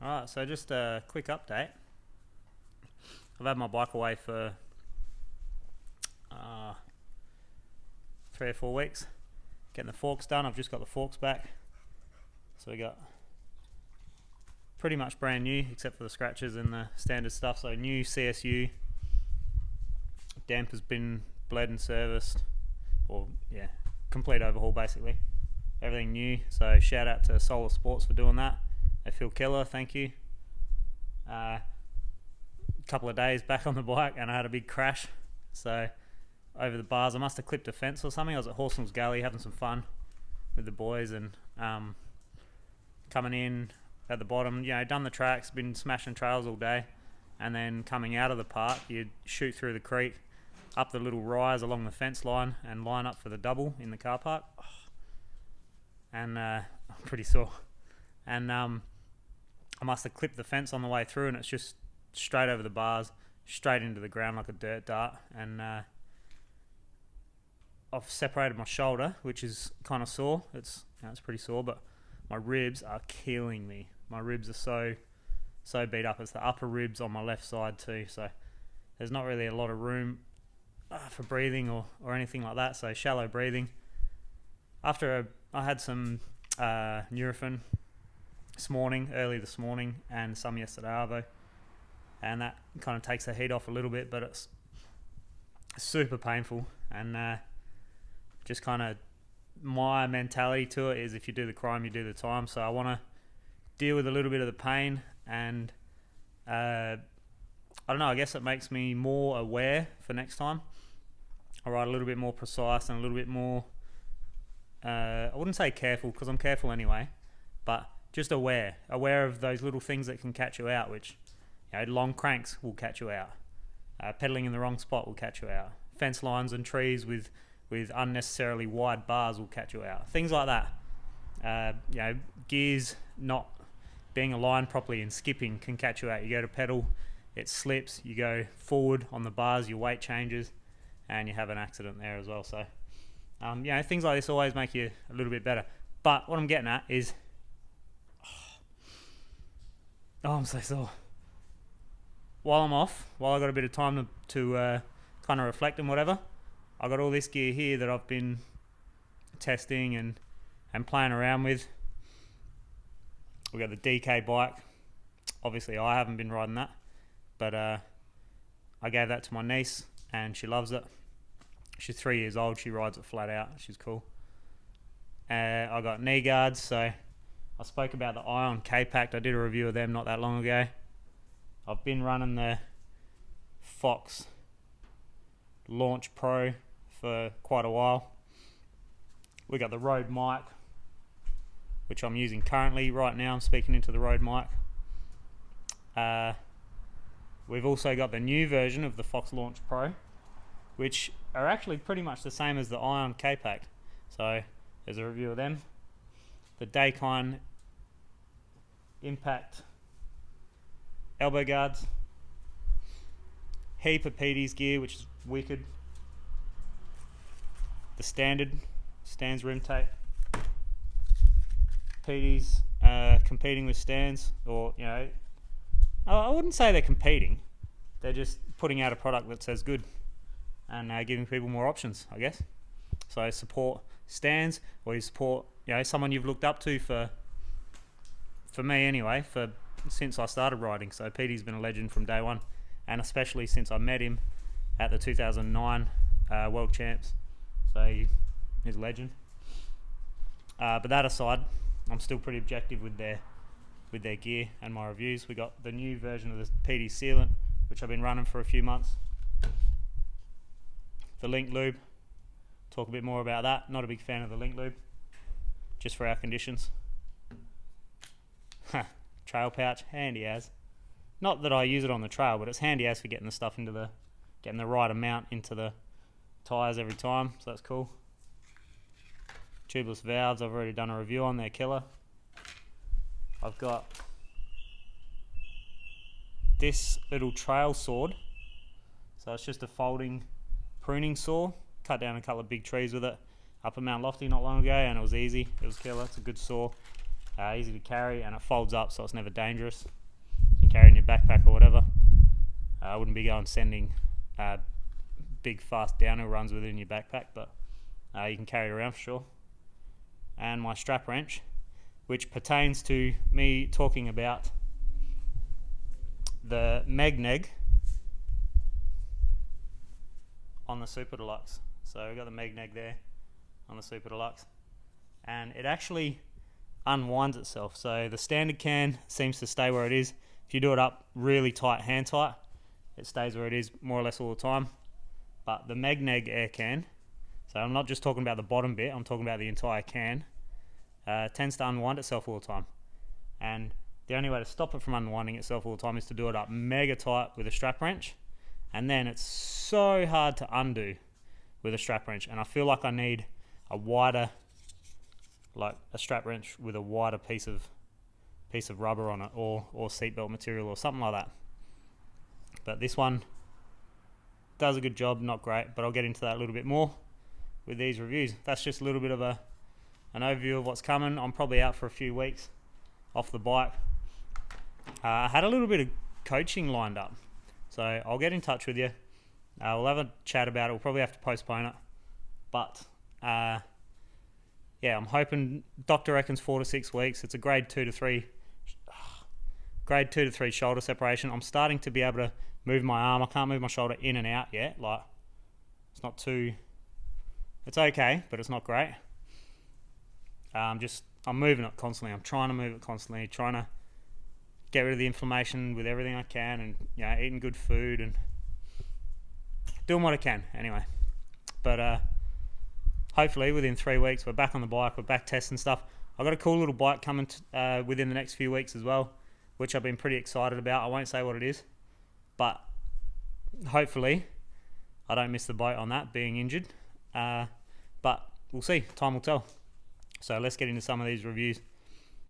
Alright, so just a quick update. I've had my bike away for 3 or 4 weeks. Getting the forks done. I've just got the forks back. So we got pretty much brand new, except for the scratches and the standard stuff. So new CSU. Damper's been bled and serviced. Or, yeah, complete overhaul basically. Everything new. So shout out to Solar Sports for doing that. They feel killer, thank you. Couple of days back on the bike and I had a big crash. So over the bars, I must have clipped a fence or something. I was at Horson's Gully having some fun with the boys and coming in at the bottom, done the tracks, been smashing trails all day, and then coming out of the park, you'd shoot through the creek, up the little rise along the fence line and line up for the double in the car park. And I'm pretty sore. And I must have clipped the fence on the way through and it's just straight over the bars, straight into the ground like a dirt dart. And I've separated my shoulder, which is kind of sore. It's pretty sore, but my ribs are killing me. My ribs are so beat up. It's the upper ribs on my left side too. So there's not really a lot of room for breathing or anything like that. So shallow breathing. After I had some Nurofen early this morning, and some yesterday arvo, and that kind of takes the heat off a little bit, but it's super painful. And just kind of my mentality to it is, if you do the crime, you do the time. So I want to deal with a little bit of the pain, and I don't know, I guess it makes me more aware for next time. I ride a little bit more precise and a little bit more I wouldn't say careful, because I'm careful anyway, but just aware of those little things that can catch you out, which long cranks will catch you out, pedaling in the wrong spot will catch you out, fence lines and trees with unnecessarily wide bars will catch you out, things like that. Gears not being aligned properly and skipping can catch you out. You go to pedal, it slips, you go forward on the bars, your weight changes, and you have an accident there as well. So things like this always make you a little bit better. But what I'm getting at is, I'm so sore. While I'm off, while I got a bit of time to kind of reflect and whatever, I got all this gear here that I've been testing and playing around with. We got the DK bike. Obviously, I haven't been riding that, but I gave that to my niece, and she loves it. She's 3 years old. She rides it flat out. She's cool. I got knee guards. So I spoke about the Ion K-Pact. I did a review of them not that long ago. I've been running the Fox Launch Pro for quite a while. We got the Rode mic, which I'm using currently. Right now I'm speaking into the Rode mic. We've also got the new version of the Fox Launch Pro, which are actually pretty much the same as the Ion K-Pact. So there's a review of them. The Dakine Impact elbow guards. Heap of PD's gear, which is wicked. The Stans rim tape. PD's competing with Stans, or I wouldn't say they're competing. They're just putting out a product that's as good and giving people more options, I guess. So support Stans, or you support someone you've looked up to for me anyway, since I started riding. So PD's been a legend from day one, and especially since I met him at the 2009 World Champs. So he's a legend. But that aside, I'm still pretty objective with their gear and my reviews. We got the new version of the PD sealant, which I've been running for a few months. The Link Lube, talk a bit more about that. Not a big fan of the Link Lube, just for our conditions. Trail pouch, handy as. Not that I use it on the trail, but it's handy as for getting the stuff getting the right amount into the tyres every time, so that's cool. Tubeless valves, I've already done a review on, they're killer. I've got this little trail sword. So it's just a folding pruning saw. Cut down a couple of big trees with it up at Mount Lofty not long ago, and it was easy. It was killer. It's a good saw. easy to carry, and it folds up so it's never dangerous. You can carry it in your backpack or whatever. I wouldn't be going sending big fast downhill runs within your backpack, but you can carry it around for sure. And my strap wrench, which pertains to me talking about the Megneg on the Super Deluxe. So we've got the Megneg there on the Super Deluxe, and it actually unwinds itself. So the standard can seems to stay where it is. If you do it up really tight, hand tight, it stays where it is more or less all the time. But the Megneg air can, so I'm not just talking about the bottom bit, I'm talking about the entire can, tends to unwind itself all the time. And the only way to stop it from unwinding itself all the time is to do it up mega tight with a strap wrench, and then it's so hard to undo with a strap wrench. And I feel like I need a wider, like a strap wrench with a wider piece of rubber on it, or seatbelt material or something like that. But this one does a good job, not great, but I'll get into that a little bit more with these reviews. That's just a little bit of an overview of what's coming. I'm probably out for a few weeks off the bike. I had a little bit of coaching lined up, so I'll get in touch with you. We'll have a chat about it. We'll probably have to postpone it, but yeah, I'm hoping. Doctor reckons 4 to 6 weeks. It's a grade 2 to 3 shoulder separation. I'm starting to be able to move my arm. I can't move my shoulder in and out yet. Like, it's not too. It's okay, but it's not great. I'm moving it constantly. I'm trying to move it constantly, trying to get rid of the inflammation with everything I can, and eating good food and doing what I can anyway. But hopefully within 3 weeks we're back on the bike, we're back testing stuff. I've got a cool little bike coming within the next few weeks as well, which I've been pretty excited about. I won't say what it is, but hopefully I don't miss the boat on that, being injured. But we'll see. Time will tell. So let's get into some of these reviews.